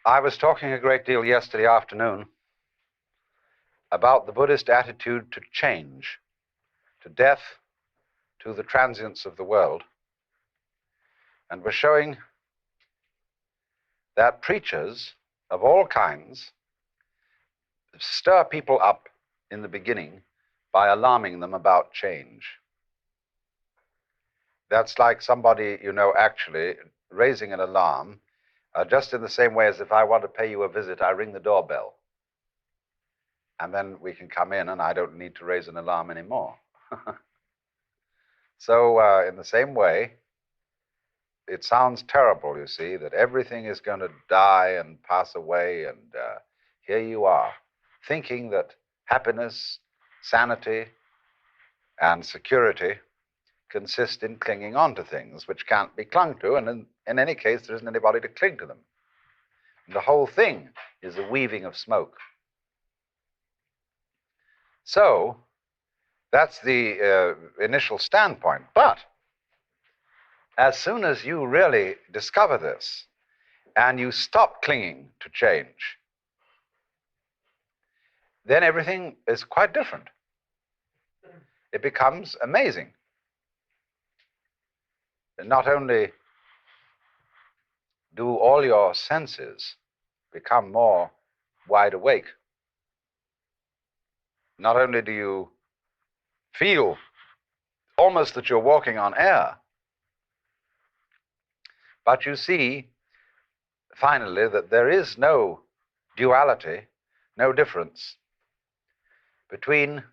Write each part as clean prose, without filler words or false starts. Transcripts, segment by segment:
I was talking a great deal yesterday afternoon about the Buddhist attitude to change, to death, to the transience of the world, and was showing that preachers of all kinds stir people up in the beginning by alarming them about change. That's like somebody, actually raising an alarm, just in the same way as if I want to pay you a visit, I ring the doorbell. And then we can come in and I don't need to raise an alarm anymore. So in the same way, it sounds terrible, you see, that everything is going to die and pass away, and here you are, thinking that happiness, sanity, and security consist in clinging on to things which can't be clung to, and in any case, there isn't anybody to cling to them. And the whole thing is a weaving of smoke. So that's the initial standpoint. But as soon as you really discover this and you stop clinging to change, then everything is quite different. It becomes amazing. Not only do all your senses become more wide awake, not only do you feel almost that you're walking on air, but you see finally that there is no duality, no difference between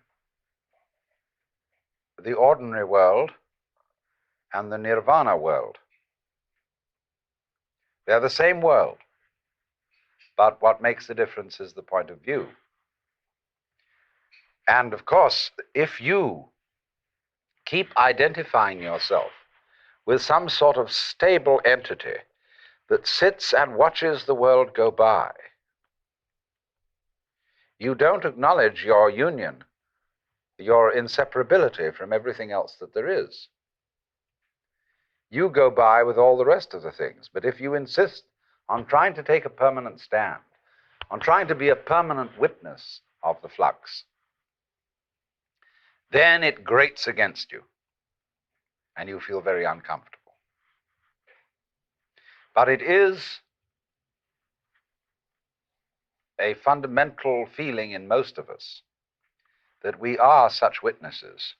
the ordinary world and the nirvana world. They're the same world, but what makes the difference is the point of view. And of course, if you keep identifying yourself with some sort of stable entity that sits and watches the world go by, you don't acknowledge your union, your inseparability from everything else that there is. You go by with all the rest of the things. But if you insist on trying to take a permanent stand, on trying to be a permanent witness of the flux, then it grates against you, and you feel very uncomfortable. But it is a fundamental feeling in most of us that we are such witnesses.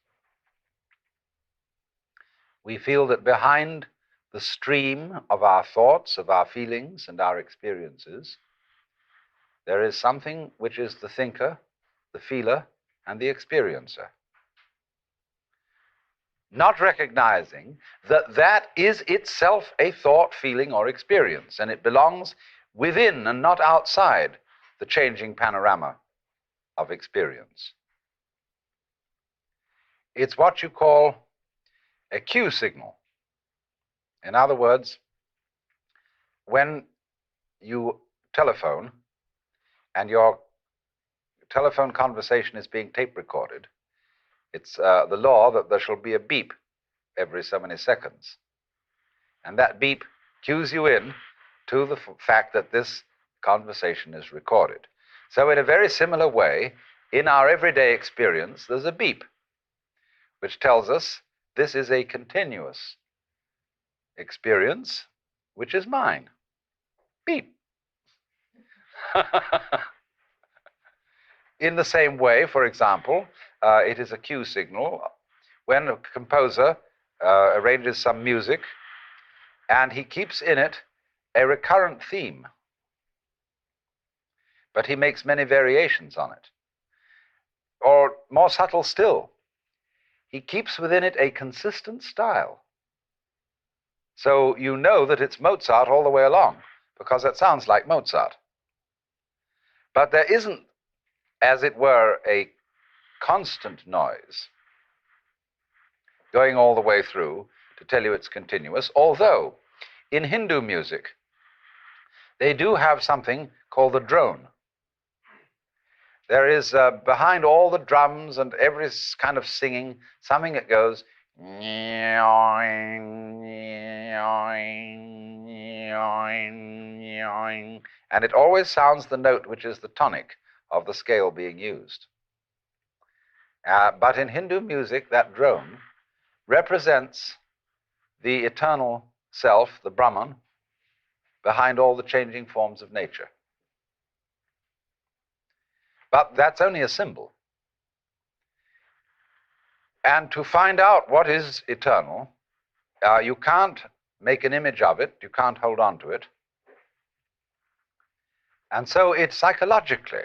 We feel that behind the stream of our thoughts, of our feelings, and our experiences, there is something which is the thinker, the feeler, and the experiencer. Not recognizing that that is itself a thought, feeling, or experience, and it belongs within and not outside the changing panorama of experience. It's what you call a cue signal. In other words, when you telephone and your telephone conversation is being tape recorded, it's the law that there shall be a beep every so many seconds. And that beep cues you in to the fact that this conversation is recorded. So in a very similar way, in our everyday experience, there's a beep which tells us this is a continuous experience, which is mine. Beep. In the same way, for example, it is a cue signal when a composer arranges some music and he keeps in it a recurrent theme, but he makes many variations on it. Or more subtle still, he keeps within it a consistent style. So you know that it's Mozart all the way along, because it sounds like Mozart. But there isn't, as it were, a constant noise going all the way through to tell you it's continuous, although in Hindu music, they do have something called the drone. There is, behind all the drums and every kind of singing, something that goes, and it always sounds the note which is the tonic of the scale being used. But in Hindu music, that drone represents the eternal self, the Brahman, behind all the changing forms of nature. But that's only a symbol. And to find out what is eternal, you can't make an image of it, you can't hold on to it. And so it's psychologically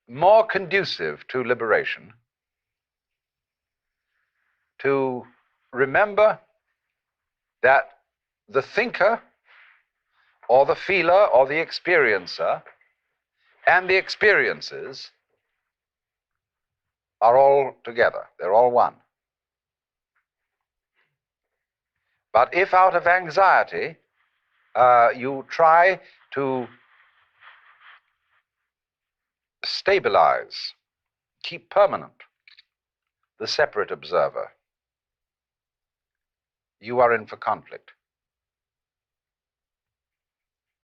more conducive to liberation to remember that the thinker or the feeler or the experiencer and the experiences are all together. They're all one. But if out of anxiety you try to stabilize, keep permanent the separate observer, you are in for conflict.